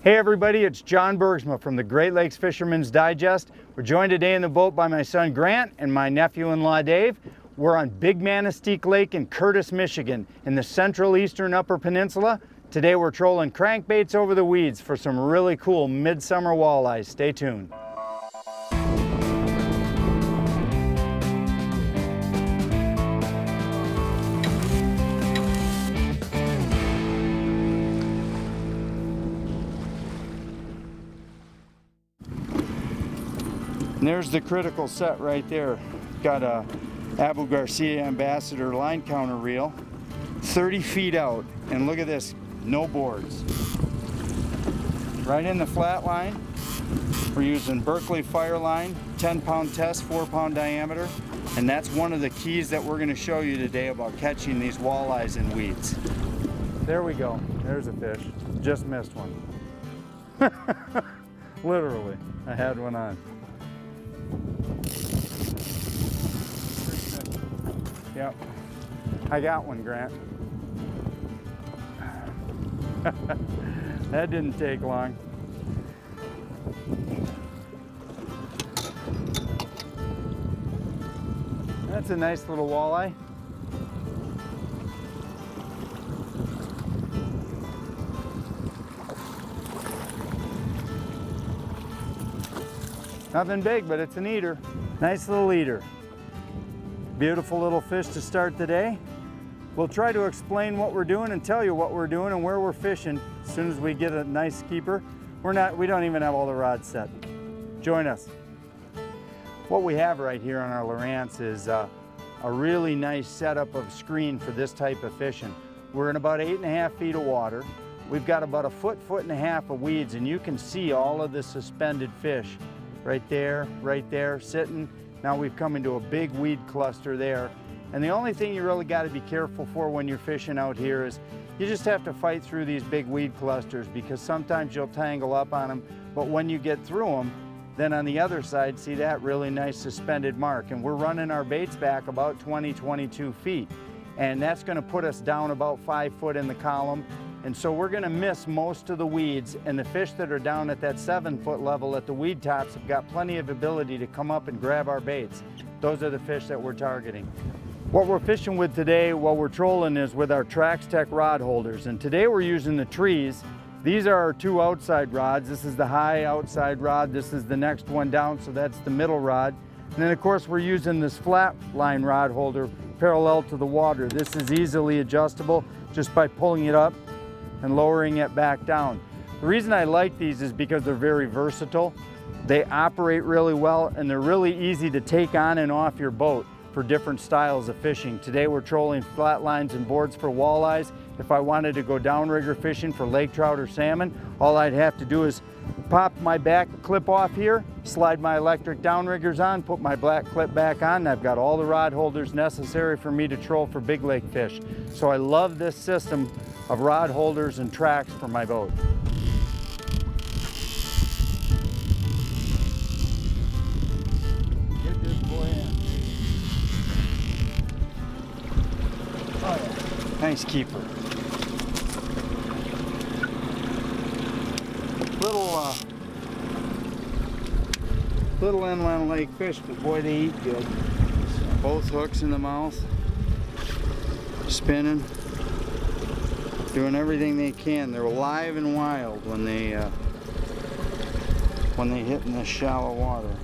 Hey everybody, it's John Bergsma from the Great Lakes Fisherman's Digest. We're joined today in the boat by my son Grant and my nephew-in-law Dave. We're on Big Manistique Lake in Curtis, Michigan in the central eastern upper peninsula. Today we're trolling crankbaits over the weeds for some really cool midsummer walleyes. Stay tuned. And there's the critical set right there. Got a Abu Garcia Ambassador line counter reel, 30 feet out, and look at this, no boards. Right in the flat line, we're using Berkeley Fireline, 10-pound test, 4-pound diameter, and that's one of the keys that we're going to show you today about catching these walleyes in weeds. There we go, there's a fish, just missed one. Literally, I had one on. Yep, I got one, Grant. That didn't take long. That's a nice little walleye. Nothing big, but it's an eater. Nice little eater. Beautiful little fish to start the day. We'll try to explain what we're doing and tell you what we're doing and where we're fishing as soon as we get a nice keeper. We don't even have all the rods set. Join us. What we have right here on our Lowrance is a really nice setup of screen for this type of fishing. We're in about 8.5 feet of water. We've got about a foot and a half of weeds, and you can see all of the suspended fish right there, sitting. Now we've come into a big weed cluster there. And the only thing you really got to be careful for when you're fishing out here is you just have to fight through these big weed clusters, because sometimes you'll tangle up on them, but when you get through them, then on the other side, see that really nice suspended mark. And we're running our baits back about 22 feet. And that's going to put us down about 5 foot in the column. And so we're going to miss most of the weeds, and the fish that are down at that 7 foot level at the weed tops have got plenty of ability to come up and grab our baits. Those are the fish that we're targeting. What we're fishing with today while we're trolling is with our Trax Tech rod holders, and today we're using the trees. These are our 2 outside rods. This is the high outside rod, this is the next one down, so that's the middle rod. And then of course we're using this flat line rod holder parallel to the water. This is easily adjustable just by pulling it up and lowering it back down. The reason I like these is because they're very versatile. They operate really well, and they're really easy to take on and off your boat for different styles of fishing. Today we're trolling flat lines and boards for walleyes. If I wanted to go downrigger fishing for lake trout or salmon, all I'd have to do is pop my back clip off here, slide my electric downriggers on, put my black clip back on, and I've got all the rod holders necessary for me to troll for big lake fish. So I love this system of rod holders and tracks for my boat. Get this boy in. Oh yeah. Nice keeper. Little inland lake fish, but boy, they eat good. Both hooks in the mouth, spinning, doing everything they can. They're alive and wild when they hit in this shallow water.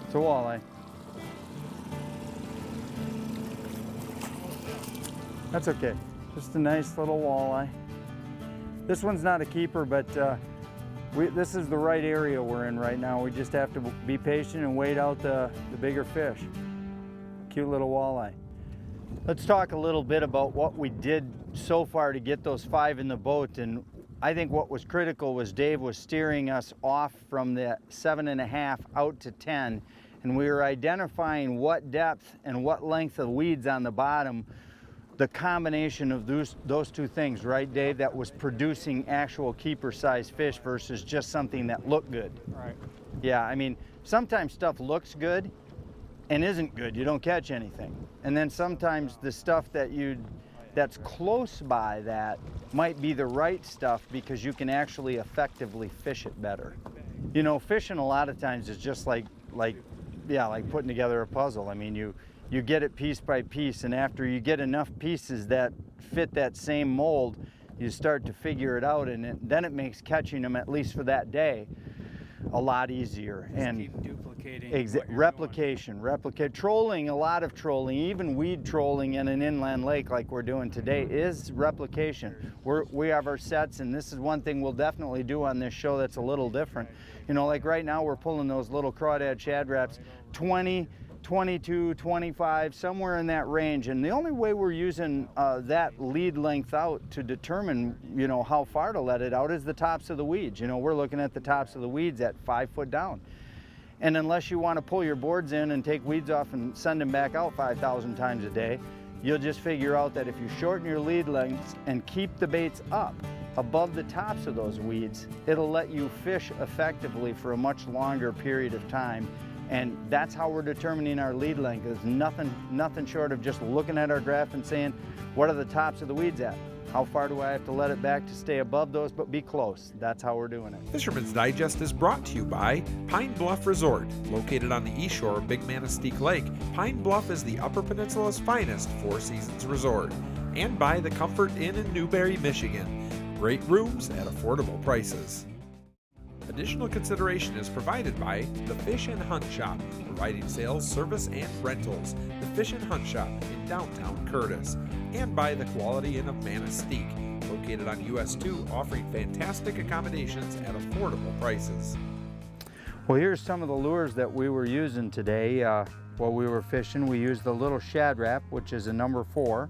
It's a walleye. That's okay. Just a nice little walleye. This one's not a keeper, but this is the right area we're in right now. We just have to be patient and wait out the bigger fish. Cute little walleye. Let's talk a little bit about what we did so far to get those 5 in the boat. And I think what was critical was Dave was steering us off from the 7.5 out to 10. And we were identifying what depth and what length of weeds on the bottom, the combination of those two things, right, Dave, that was producing actual keeper-sized fish versus just something that looked good. Right. Yeah, I mean, sometimes stuff looks good and isn't good. You don't catch anything. And then sometimes the stuff that you that's close by that might be the right stuff, because you can actually effectively fish it better. You know, fishing a lot of times is just like putting together a puzzle. I mean, you get it piece by piece, and after you get enough pieces that fit that same mold, you start to figure it out, and then it makes catching them, at least for that day, a lot easier. Just and keep duplicating replication, trolling, a lot of trolling, even weed trolling in an inland lake like we're doing today is replication. We have our sets, and this is one thing we'll definitely do on this show that's a little different. You know, like right now we're pulling those little crawdad shad wraps, 20, 22, 25, somewhere in that range, and the only way we're using that lead length out to determine, you know, how far to let it out is the tops of the weeds. You know, we're looking at the tops of the weeds at 5 foot down. And unless you want to pull your boards in and take weeds off and send them back out 5,000 times a day, you'll just figure out that if you shorten your lead lengths and keep the baits up above the tops of those weeds, it'll let you fish effectively for a much longer period of time. And that's how we're determining our lead length. Is nothing short of just looking at our graph and saying, what are the tops of the weeds at? How far do I have to let it back to stay above those, but be close? That's how we're doing it. Fisherman's Digest is brought to you by Pine Bluff Resort. Located on the east shore of Big Manistique Lake, Pine Bluff is the Upper Peninsula's finest Four Seasons resort. And by the Comfort Inn in Newberry, Michigan. Great rooms at affordable prices. Additional consideration is provided by the Fish and Hunt Shop, providing sales, service, and rentals. The Fish and Hunt Shop in downtown Curtis. And by the Quality Inn of Manistique, located on US 2, offering fantastic accommodations at affordable prices. Well, here's some of the lures that we were using today while we were fishing. We used the little shad wrap, which is a number 4.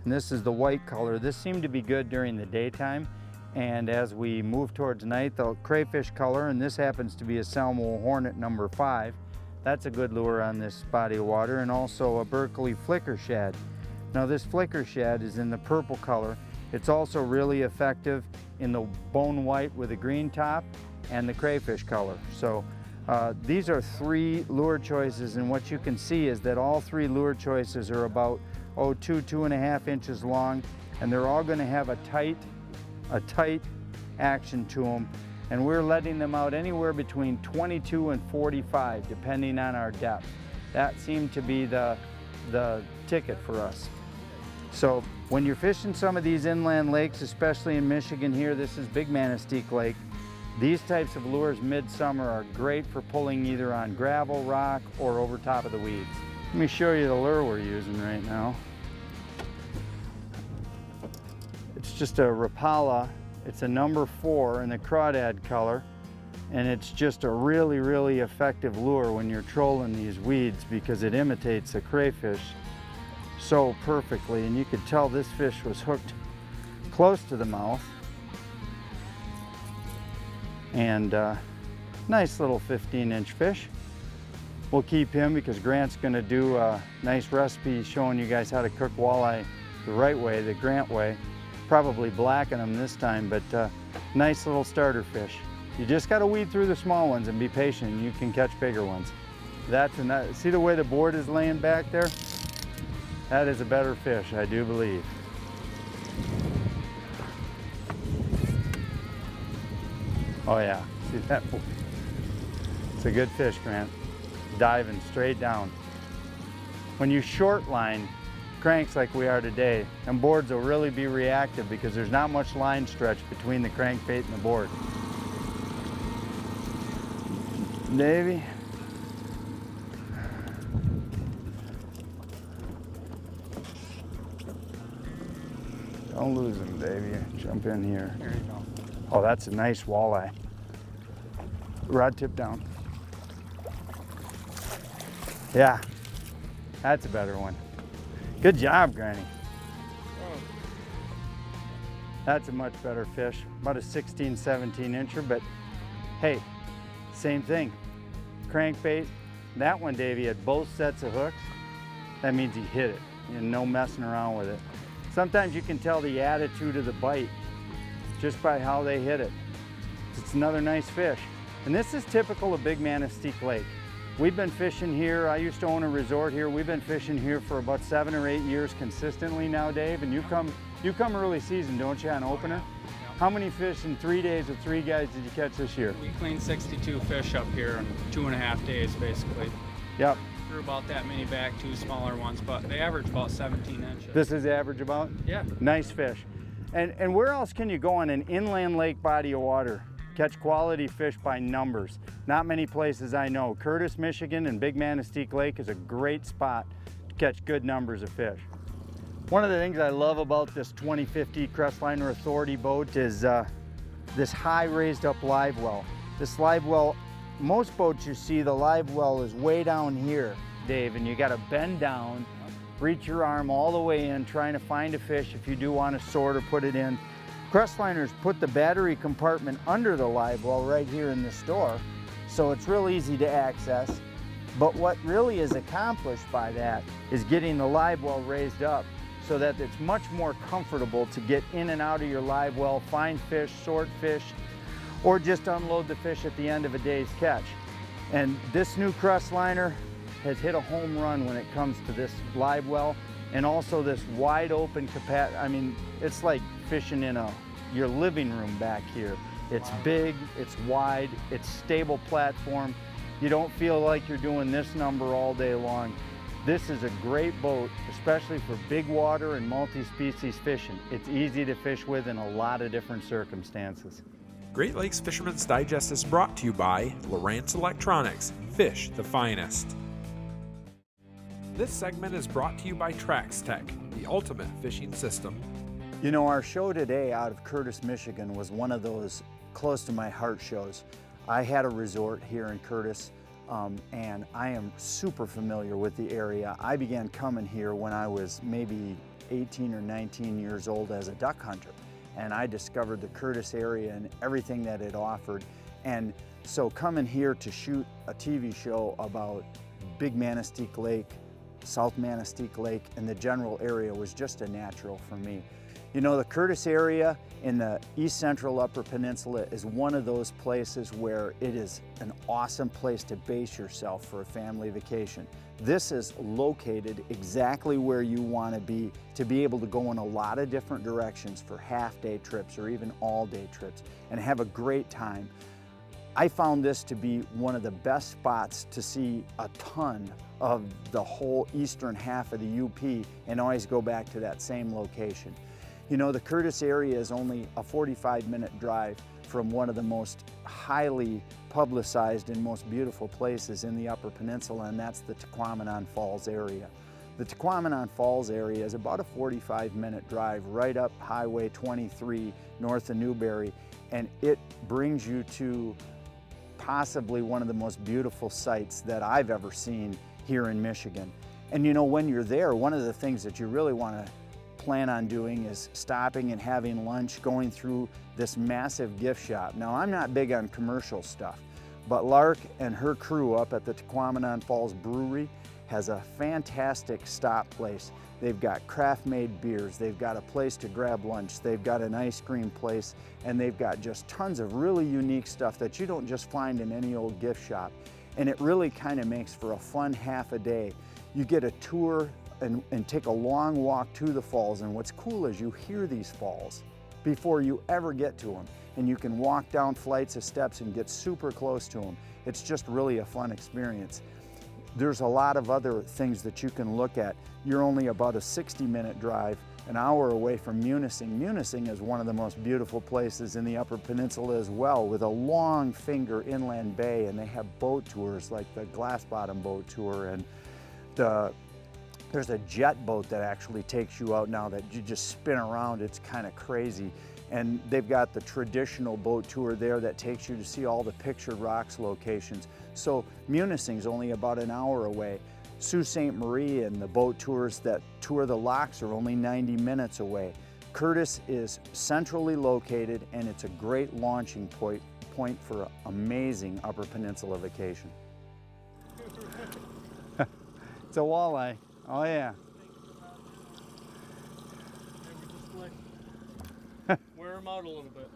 And this is the white color. This seemed to be good during the daytime. And as we move towards night, the crayfish color, and this happens to be a Salmo Hornet number 5. That's a good lure on this body of water, and also a Berkeley flicker shad. Now this flicker shad is in the purple color. It's also really effective in the bone white with a green top and the crayfish color. So these are 3 lure choices, and what you can see is that all 3 lure choices are about 2.5 inches long, and they're all going to have a tight action to them, and we're letting them out anywhere between 22 and 45 depending on our depth. That seemed to be the ticket for us. So when you're fishing some of these inland lakes, especially in Michigan here, this is Big Manistique Lake, these types of lures midsummer are great for pulling either on gravel, rock, or over top of the weeds. Let me show you the lure we're using right now. It's just a Rapala. It's a number 4 in the crawdad color, and it's just a really, really effective lure when you're trolling these weeds, because it imitates a crayfish so perfectly. And you could tell this fish was hooked close to the mouth. And nice little 15-inch fish. We'll keep him because Grant's going to do a nice recipe showing you guys how to cook walleye the right way, the Grant way. Probably blacken them this time, but nice little starter fish. You just got to weed through the small ones and be patient, and you can catch bigger ones. See the way the board is laying back there? That is a better fish, I do believe. Oh yeah, see that? It's a good fish, Grant. Diving straight down. When you short line cranks like we are today, and boards will really be reactive because there's not much line stretch between the crankbait and the board. Davey. Don't lose him, Davey. Jump in here. There you go. Oh, that's a nice walleye. Rod tip down. Yeah, that's a better one. Good job, Granny. That's a much better fish. About a 16, 17 incher, but hey, same thing. Crankbait. That one, Davey, had both sets of hooks. That means he hit it, and no messing around with it. Sometimes you can tell the attitude of the bite just by how they hit it. It's another nice fish. And this is typical of Big Manistique Lake. We've been fishing here. I used to own a resort here. We've been fishing here for about 7 or 8 years consistently now, Dave. And you come early season, don't you, on opener? How many fish in 3 days with 3 guys did you catch this year? We cleaned 62 fish up here in 2.5 days, basically. Yep. Threw about that many back, 2 smaller ones, but they average about 17 inches. This is average about? Yeah. Nice fish. And where else can you go on an inland lake body of water? Catch quality fish by numbers. Not many places I know. Curtis, Michigan and Big Manistique Lake is a great spot to catch good numbers of fish. One of the things I love about this 2050 Crestliner Authority boat is this high raised up live well. This live well, most boats you see, the live well is way down here, Dave, and you gotta bend down, reach your arm all the way in, trying to find a fish if you do want to sort or put it in. Crestliners put the battery compartment under the live well right here in the store, so it's real easy to access. But what really is accomplished by that is getting the live well raised up so that it's much more comfortable to get in and out of your live well, find fish, sort fish, or just unload the fish at the end of a day's catch. And this new Crestliner has hit a home run when it comes to this live well, and also this wide open capacity. I mean, it's like fishing in your living room back here. It's big, it's wide, it's stable platform. You don't feel like you're doing this number all day long. This is a great boat, especially for big water and multi-species fishing. It's easy to fish with in a lot of different circumstances. Great Lakes Fisherman's Digest is brought to you by Lowrance Electronics. Fish the finest. This segment is brought to you by TraxTech, the ultimate fishing system. You know, our show today out of Curtis, Michigan was one of those close to my heart shows. I had a resort here in Curtis, and I am super familiar with the area. I began coming here when I was maybe 18 or 19 years old as a duck hunter, and I discovered the Curtis area and everything that it offered. And so coming here to shoot a TV show about Big Manistique Lake, South Manistique Lake, and the general area was just a natural for me. You know, the Curtis area in the East Central Upper Peninsula is one of those places where it is an awesome place to base yourself for a family vacation. This is located exactly where you want to be able to go in a lot of different directions for half-day trips or even all-day trips and have a great time. I found this to be one of the best spots to see a ton of the whole eastern half of the UP and always go back to that same location. You know, the Curtis area is only a 45-minute drive from one of the most highly publicized and most beautiful places in the Upper Peninsula, and that's the Tequamanon Falls area. The Tequamanon Falls area is about a 45-minute drive right up Highway 23 north of Newberry, and it brings you to possibly one of the most beautiful sights that I've ever seen here in Michigan. And you know, when you're there, one of the things that you really want to plan on doing is stopping and having lunch, going through this massive gift shop. Now, I'm not big on commercial stuff, but Lark and her crew up at the Tequamanon Falls Brewery has a fantastic stop place. They've got craft-made beers, they've got a place to grab lunch, they've got an ice cream place, and they've got just tons of really unique stuff that you don't just find in any old gift shop. And it really kind of makes for a fun half a day. You get a tour and take a long walk to the falls, and what's cool is you hear these falls before you ever get to them, and you can walk down flights of steps and get super close to them. It's just really a fun experience. There's a lot of other things that you can look at. You're only about a 60-minute drive, an hour away from Munising. Munising is one of the most beautiful places in the Upper Peninsula as well, with a long finger inland bay, and they have boat tours like the Glass Bottom boat tour, and there's a jet boat that actually takes you out now that you just spin around. It's kind of crazy. And they've got the traditional boat tour there that takes you to see all the pictured rocks locations. So Munising's only about an hour away. Sault Ste. Marie and the boat tours that tour the locks are only 90 minutes away. Curtis is centrally located, and it's a great launching point for an amazing Upper Peninsula vacation. It's a walleye. Oh yeah. Wear them out a little bit.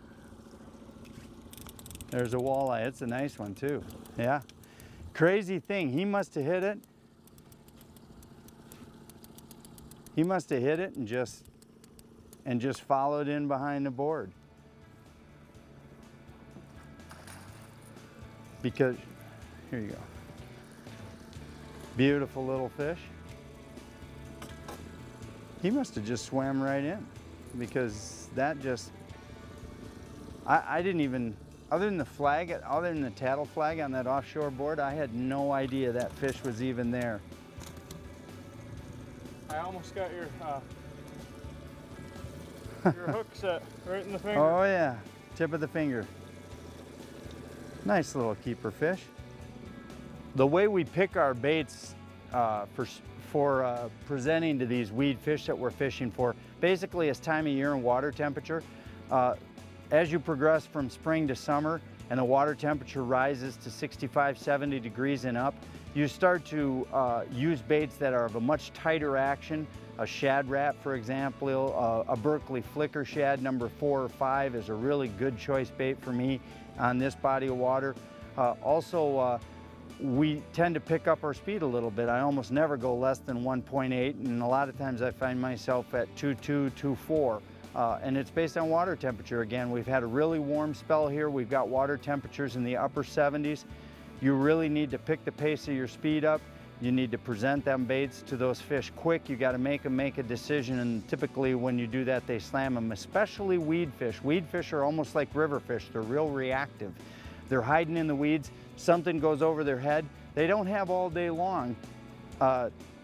There's a walleye. It's a nice one too. Yeah. Crazy thing, he must have hit it. He must have hit it and just followed in behind the board. Because, here you go. Beautiful little fish. He must have just swam right in, because that just, I didn't even, other than the tattle flag on that offshore board, I had no idea that fish was even there. I almost got your hook set right in the finger. Oh yeah, tip of the finger. Nice little keeper fish. The way we pick our baits for presenting to these weed fish that we're fishing for, basically it's time of year and water temperature. As you progress from spring to summer and the water temperature rises to 65, 70 degrees and up, you start to use baits that are of a much tighter action. A shad rat, for example, a Berkeley flicker shad number 4 or 5 is a really good choice bait for me on this body of water. Also, we tend to pick up our speed a little bit. I almost never go less than 1.8, and a lot of times I find myself at 2.2, 2.4. And it's based on water temperature. Again, we've had a really warm spell here. We've got water temperatures in the upper 70s. You really need to pick the pace of your speed up. You need to present them baits to those fish quick. You got to make them make a decision, and typically when you do that, they slam them, especially weed fish. Weed fish are almost like river fish. They're real reactive. They're hiding in the weeds. Something goes over their head. They don't have all day long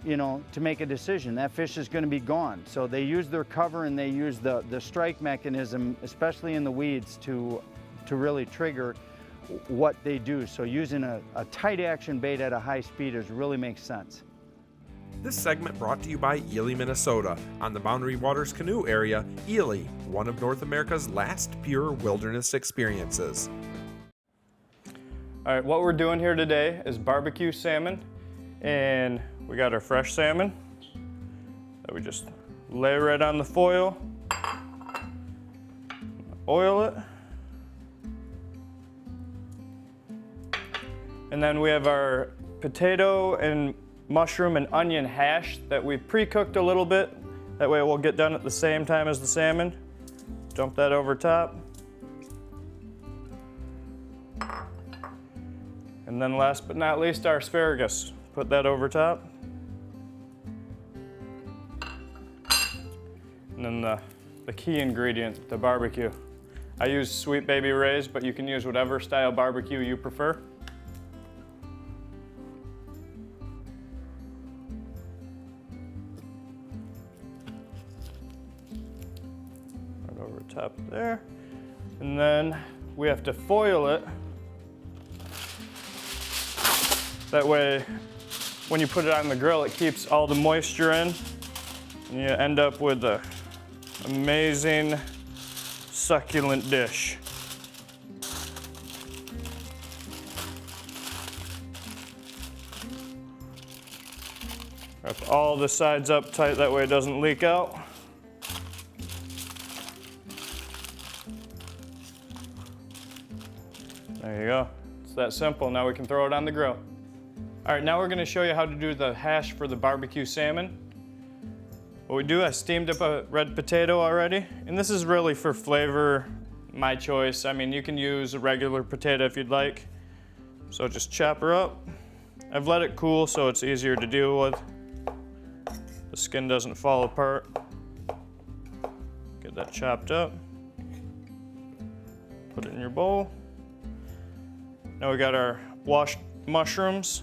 you know, to make a decision. That fish is going to be gone. So they use their cover and they use the strike mechanism, especially in the weeds, to really trigger what they do. So using a tight action bait at a high speed really makes sense. This segment brought to you by Ely, Minnesota. On the Boundary Waters Canoe Area, Ely, one of North America's last pure wilderness experiences. All right, what we're doing here today is barbecue salmon, and we got our fresh salmon that we just lay right on the foil, oil it, and then we have our potato and mushroom and onion hash that we pre-cooked a little bit. That way it will get done at the same time as the salmon. Dump that over top. And then last but not least, our asparagus. Put that over top. And then the key ingredient, the barbecue. I use Sweet Baby Ray's, but you can use whatever style barbecue you prefer. Right over top there. And then we have to foil it. That way, when you put it on the grill, it keeps all the moisture in, and you end up with an amazing, succulent dish. Wrap all the sides up tight, that way it doesn't leak out. There you go. It's that simple. Now we can throw it on the grill. All right, now we're gonna show you how to do the hash for the barbecue salmon. What we do, I steamed up a red potato already, and this is really for flavor, my choice. I mean, you can use a regular potato if you'd like. So just chop her up. I've let it cool so it's easier to deal with. The skin doesn't fall apart. Get that chopped up. Put it in your bowl. Now we got our washed mushrooms.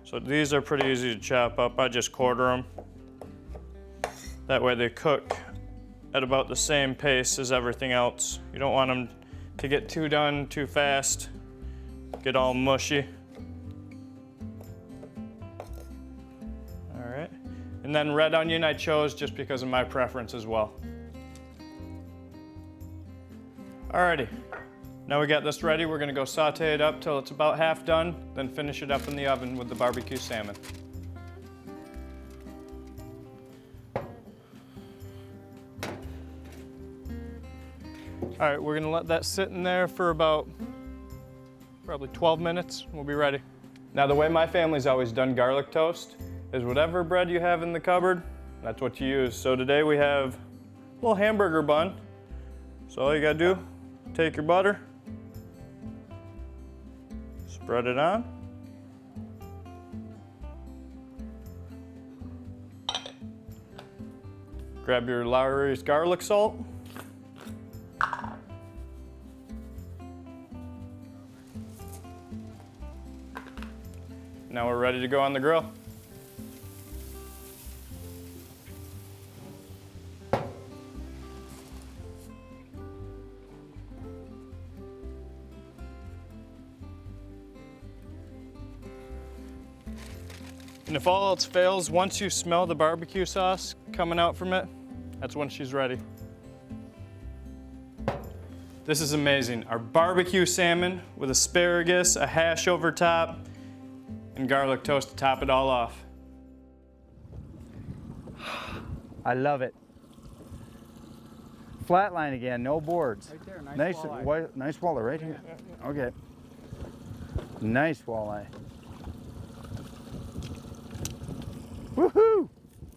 So these are pretty easy to chop up. I just quarter them. That way they cook at about the same pace as everything else. You don't want them to get too done too fast, get all mushy. All right. And then red onion I chose just because of my preference as well. Alrighty. Now we got this ready, we're gonna go saute it up till it's about half done, then finish it up in the oven with the barbecue salmon. All right, we're gonna let that sit in there for about probably 12 minutes. We'll be ready. Now the way my family's always done garlic toast is whatever bread you have in the cupboard, that's what you use. So today we have a little hamburger bun. So all you gotta do, take your butter, spread it on. Grab your Lowry's garlic salt. Now we're ready to go on the grill. And if all else fails, once you smell the barbecue sauce coming out from it, that's when she's ready. This is amazing. Our barbecue salmon with asparagus, a hash over top, and garlic toast to top it all off. I love it. Flatline again, no boards. Right there, nice walleye. Nice walleye right here. Okay. Nice walleye. Woohoo!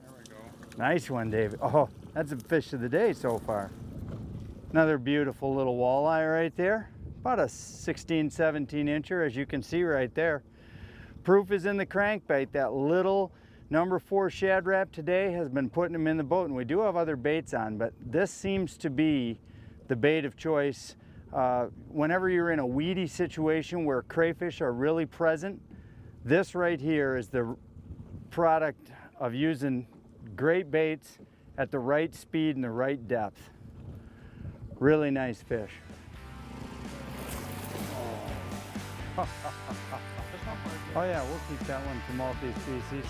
There we go. Nice one, David. Oh, that's a fish of the day so far. Another beautiful little walleye right there. About a 16, 17 incher, as you can see right there. Proof is in the crankbait. That little number 4 Shad Rap today has been putting them in the boat, and we do have other baits on, but this seems to be the bait of choice. Whenever you're in a weedy situation where crayfish are really present, this right here is the product of using great baits at the right speed and the right depth. Really nice fish. Oh yeah, we'll keep that one for multi-species.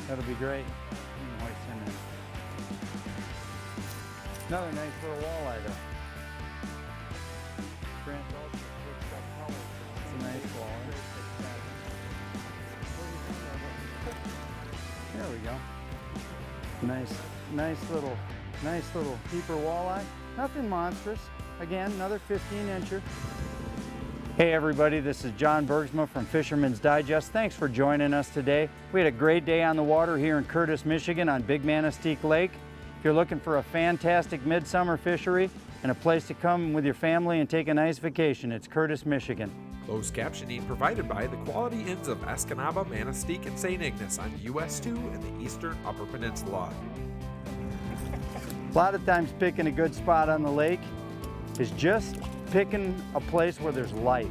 That'll be great. Hoist him in. Another nice little walleye though. Grant also switched up colors. It's a nice walleye. There we go. Nice little keeper walleye. Nothing monstrous. Again, another 15-incher. Hey everybody, this is John Bergsma from Fisherman's Digest. Thanks for joining us today. We had a great day on the water here in Curtis, Michigan on Big Manistique Lake. If you're looking for a fantastic midsummer fishery and a place to come with your family and take a nice vacation, it's Curtis, Michigan. Closed captioning provided by the Quality Inns of Escanaba, Manistique, and St. Ignace on US 2 and the Eastern Upper Peninsula. A lot of times picking a good spot on the lake is just picking a place where there's life.